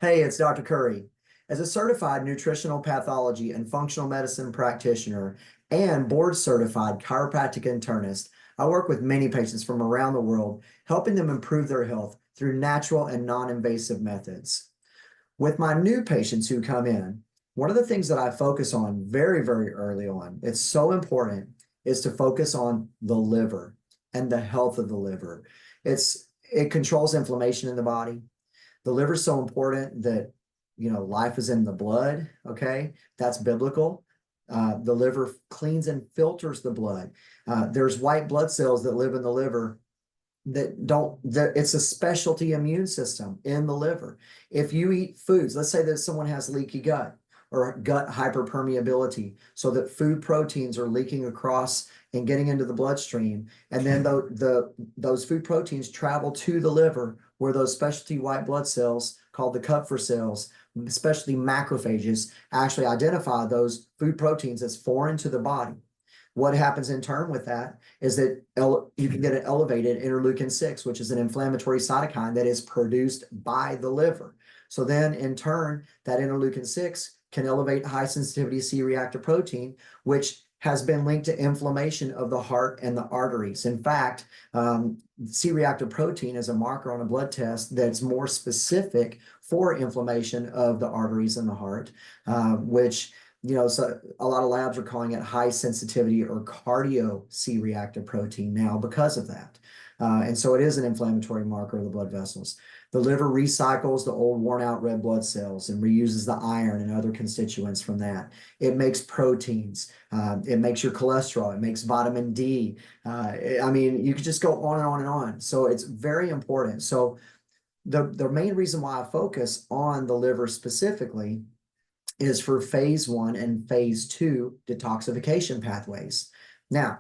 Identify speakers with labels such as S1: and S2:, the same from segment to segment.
S1: Hey, it's Dr. Currie. As a certified nutritional pathology and functional medicine practitioner and board certified chiropractic internist, I work with many patients from around the world, helping them improve their health through natural and non-invasive methods. With my new patients who come in, one of the things that I focus on very early on, it's so important, is to focus on the liver and the health of the liver. It controls inflammation in the body. The liver is so important that, life is in the blood, okay? That's biblical. The liver cleans and filters the blood. There's white blood cells that live in the liver it's a specialty immune system in the liver. If you eat foods, let's say that someone has leaky gut or gut hyperpermeability, so that food proteins are leaking across and getting into the bloodstream, and then those food proteins travel to the liver, where those specialty white blood cells called the Kupffer cells, especially macrophages, actually identify those food proteins as foreign to the body. What happens in turn with that is that you can get an elevated interleukin-6, which is an inflammatory cytokine that is produced by the liver. So then in turn, that interleukin-6 can elevate high sensitivity C-reactive protein, which has been linked to inflammation of the heart and the arteries. In fact, C-reactive protein is a marker on a blood test that's more specific for inflammation of the arteries and the heart, which so a lot of labs are calling it high sensitivity or cardio C-reactive protein now because of that. And so it is an inflammatory marker of the blood vessels. The liver recycles the old worn out red blood cells and reuses the iron and other constituents from that. It makes proteins. It makes your cholesterol. It makes vitamin D. I mean, you could just go on and on and on. So it's very important. So the main reason why I focus on the liver specifically is for phase 1 and phase 2 detoxification pathways. Now,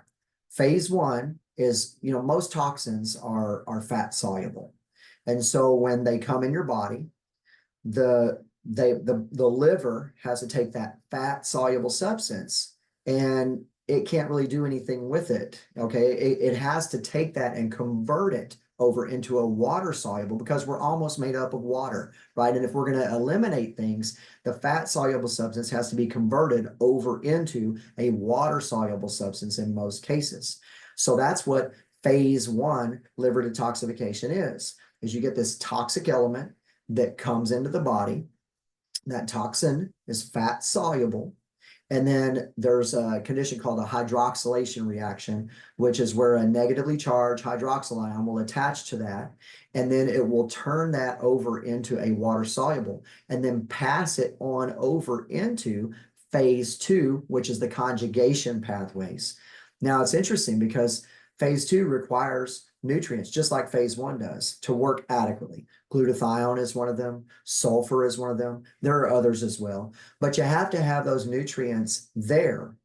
S1: phase 1 is, most toxins are fat soluble. And so when they come in your body, the liver has to take that fat soluble substance, and it can't really do anything with it. Okay. It has to take that and convert it over into a water soluble, because we're almost made up of water, right? And if we're going to eliminate things, the fat soluble substance has to be converted over into a water soluble substance in most cases. So that's what phase 1 liver detoxification is you get this toxic element that comes into the body. That toxin is fat soluble. And then there's a condition called a hydroxylation reaction, which is where a negatively charged hydroxyl ion will attach to that. And then it will turn that over into a water soluble and then pass it on over into phase 2, which is the conjugation pathways. Now, it's interesting because phase 2 requires nutrients, just like phase 1 does, to work adequately. Glutathione is one of them. Sulfur is one of them. There are others as well. But you have to have those nutrients there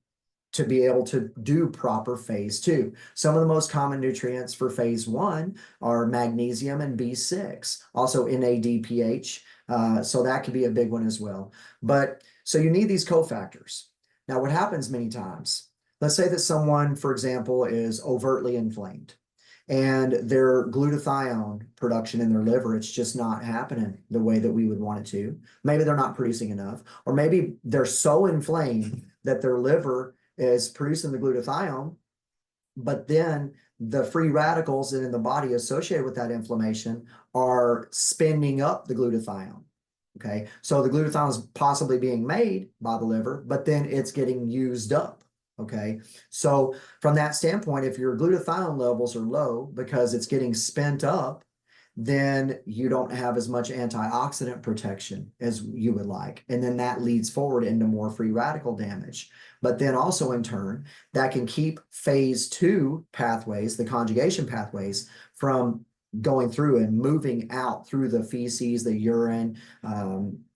S1: to be able to do proper phase 2. Some of the most common nutrients for phase 1 are magnesium and B6, also NADPH. So that could be a big one as well. But so you need these cofactors. Now, what happens many times, let's say that someone, for example, is overtly inflamed, and their glutathione production in their liver, it's just not happening the way that we would want it to. Maybe they're not producing enough, or maybe they're so inflamed that their liver is producing the glutathione, but then the free radicals in the body associated with that inflammation are spinning up the glutathione. Okay, so the glutathione is possibly being made by the liver, but then it's getting used up. Okay, so from that standpoint, if your glutathione levels are low because it's getting spent up, then you don't have as much antioxidant protection as you would like. And then that leads forward into more free radical damage. But then also in turn, that can keep phase 2 pathways, the conjugation pathways, from going through and moving out through the feces, the urine,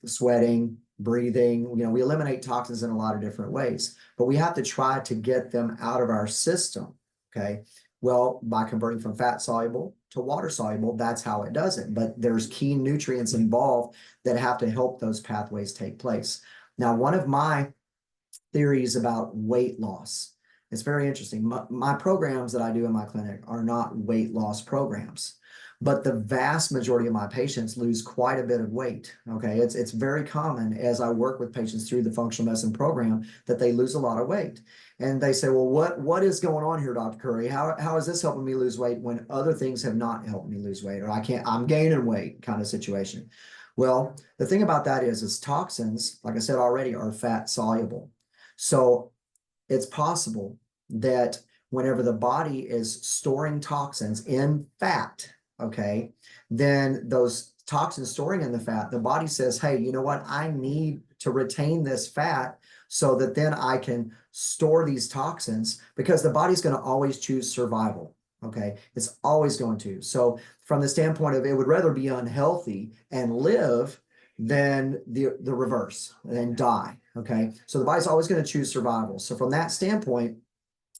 S1: sweating, breathing. We eliminate toxins in a lot of different ways, but we have to try to get them out of our system. Okay. Well, by converting from fat soluble to water soluble, that's how it does it. But there's key nutrients involved that have to help those pathways take place. Now, one of my theories about weight loss, it's very interesting. My programs that I do in my clinic are not weight loss programs. but the vast majority of my patients lose quite a bit of weight. Okay, it's very common as I work with patients through the functional medicine program that they lose a lot of weight. And they say, well, what is going on here, Dr. Currie? How is this helping me lose weight when other things have not helped me lose weight, or I'm gaining weight kind of situation? Well, the thing about that is toxins, like I said already, are fat soluble. So it's possible that whenever the body is storing toxins in fat, okay, then those toxins storing in the fat, the body says, hey, you know what? I need to retain this fat so that then I can store these toxins, because the body's going to always choose survival. Okay, it's always going to. So from the standpoint of, it would rather be unhealthy and live than the reverse and die. Okay, so the body's always going to choose survival. So from that standpoint,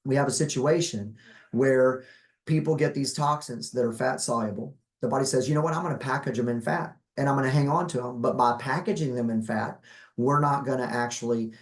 S1: we have a situation where people get these toxins that are fat soluble. The body says, you know what, I'm going to package them in fat and I'm going to hang on to them. But by packaging them in fat, we're not going to actually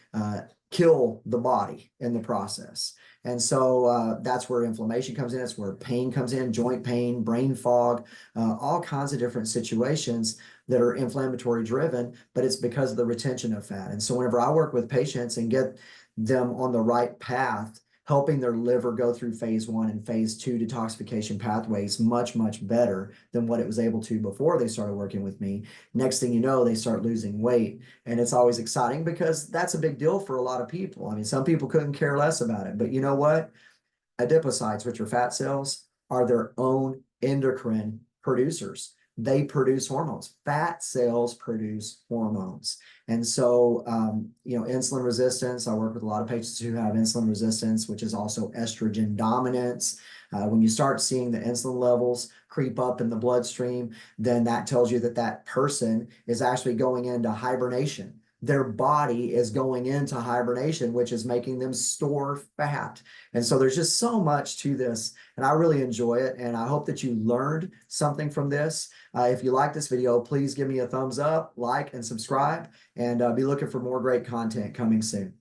S1: kill the body in the process. And so that's where inflammation comes in. It's where pain comes in, joint pain, brain fog, all kinds of different situations that are inflammatory driven, but it's because of the retention of fat. And so whenever I work with patients and get them on the right path, helping their liver go through phase 1 and phase 2 detoxification pathways much, much better than what it was able to before they started working with me. Next thing you know, they start losing weight. And it's always exciting because that's a big deal for a lot of people. I mean, some people couldn't care less about it, but you know what? Adipocytes, which are fat cells, are their own endocrine producers. They produce hormones. Fat cells produce hormones. And so, insulin resistance, I work with a lot of patients who have insulin resistance, which is also estrogen dominance. When you start seeing the insulin levels creep up in the bloodstream, then that tells you that that person is actually going into hibernation. Their body is going into hibernation, which is making them store fat. And so there's just so much to this, and I really enjoy it. And I hope that you learned something from this. If you like this video, please give me a thumbs up, like, and subscribe, and be looking for more great content coming soon.